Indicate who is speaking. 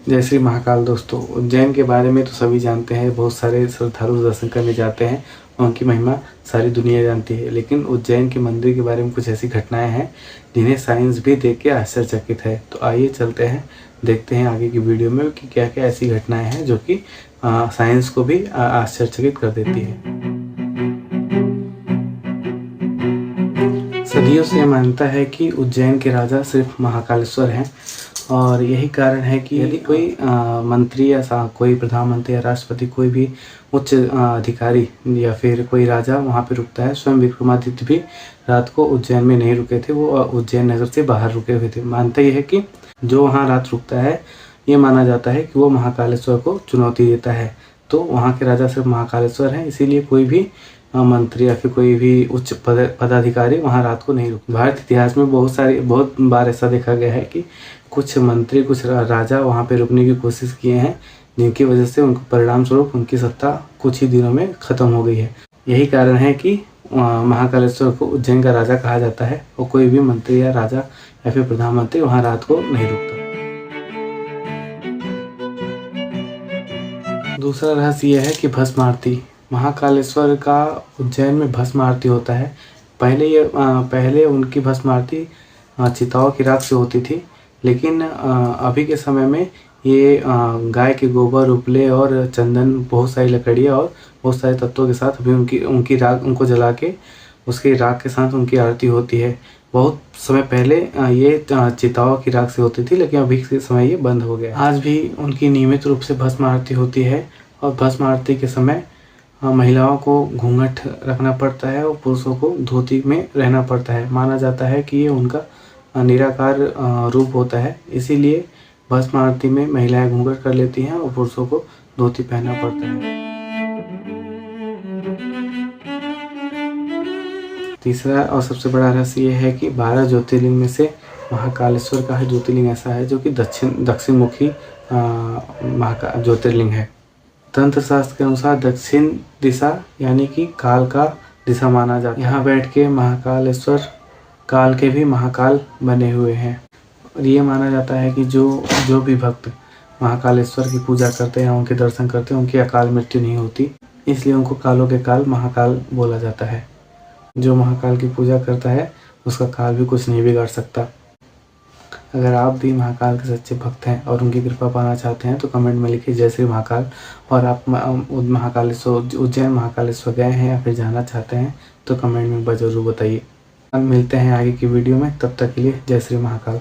Speaker 1: जय श्री महाकाल। दोस्तों, उज्जैन के बारे में तो सभी जानते हैं, बहुत सारे श्रद्धालु दर्शन करने जाते हैं, उनकी महिमा सारी दुनिया जानती है। लेकिन उज्जैन के मंदिर के बारे में कुछ ऐसी घटनाएं हैं जिन्हें साइंस भी देख के आश्चर्यचकित है। तो आइए चलते हैं, देखते हैं आगे की वीडियो में कि क्या क्या ऐसी घटनाएं हैं जो कि साइंस को भी आश्चर्यचकित कर देती है। सदियों से मानता है कि उज्जैन के राजा सिर्फ महाकालेश्वर हैं, और यही कारण है कि यदि कोई मंत्री या कोई प्रधानमंत्री या राष्ट्रपति, कोई भी उच्च अधिकारी या फिर कोई राजा वहाँ पे रुकता है। स्वयं विक्रमादित्य भी रात को उज्जैन में नहीं रुके थे, वो उज्जैन नगर से बाहर रुके हुए थे। मानता ही है कि जो वहाँ रात रुकता है, ये माना जाता है कि वो महाकालेश्वर को चुनौती देता है। तो वहाँ के राजा सिर्फ महाकालेश्वर हैं, इसीलिए कोई भी मंत्री या फिर कोई भी उच्च पदाधिकारी वहाँ रात को नहीं रुकते। भारत इतिहास में बहुत बार ऐसा देखा गया है कि कुछ मंत्री, कुछ राजा वहाँ पे रुकने की कोशिश किए हैं, जिनकी वजह से उनको परिणाम स्वरूप उनकी सत्ता कुछ ही दिनों में खत्म हो गई है। यही कारण है कि महाकालेश्वर को उज्जैन का राजा कहा जाता है, और कोई भी मंत्री या राजा या फिर प्रधानमंत्री वहाँ रात को नहीं रुकता। दूसरा रहस्य यह है कि भस्म आरती। महाकालेश्वर का उज्जैन में भस्म आरती होता है। पहले उनकी भस्म आरती चिताओं की राख से होती थी, लेकिन अभी के समय में ये गाय के गोबर, उपले और चंदन, बहुत सारी लकड़ियाँ और बहुत सारे तत्वों के साथ अभी उनकी राख, उनको जला के उसके राख के साथ उनकी आरती होती है। बहुत समय पहले ये चिताओं की राख से होती थी, लेकिन अभी के समय ये बंद हो गया। आज भी उनकी नियमित रूप से भस्म आरती होती है, और भस्म आरती के समय महिलाओं को घूंघट रखना पड़ता है और पुरुषों को धोती में रहना पड़ता है। माना जाता है कि ये उनका निराकार रूप होता है, इसीलिए भस्म आरती में महिलाएं घूंघट कर लेती हैं और पुरुषों को धोती पहनना पड़ता है। तीसरा और सबसे बड़ा रहस्य ये है कि 12 ज्योतिर्लिंग में से महाकालेश्वर का ज्योतिर्लिंग ऐसा है जो कि दक्षिण मुखी ज्योतिर्लिंग है। तंत्र शास्त्र के अनुसार दक्षिण दिशा यानी कि काल का दिशा माना जाता है। यहाँ बैठ के महाकालेश्वर काल के भी महाकाल बने हुए हैं, और ये माना जाता है कि जो भी भक्त महाकालेश्वर की पूजा करते हैं, उनके दर्शन करते हैं, उनकी अकाल मृत्यु नहीं होती, इसलिए उनको कालों के काल महाकाल बोला जाता है। जो महाकाल की पूजा करता है उसका काल भी कुछ नहीं बिगाड़ सकता। अगर आप भी महाकाल के सच्चे भक्त हैं और उनकी कृपा पाना चाहते हैं तो कमेंट में लिखिए जय श्री महाकाल। और आप उज्जैन महाकालेश्वर गए हैं या फिर जाना चाहते हैं तो कमेंट में जरूर बताइए। मिलते हैं आगे की वीडियो में, तब तक के लिए जय श्री महाकाल।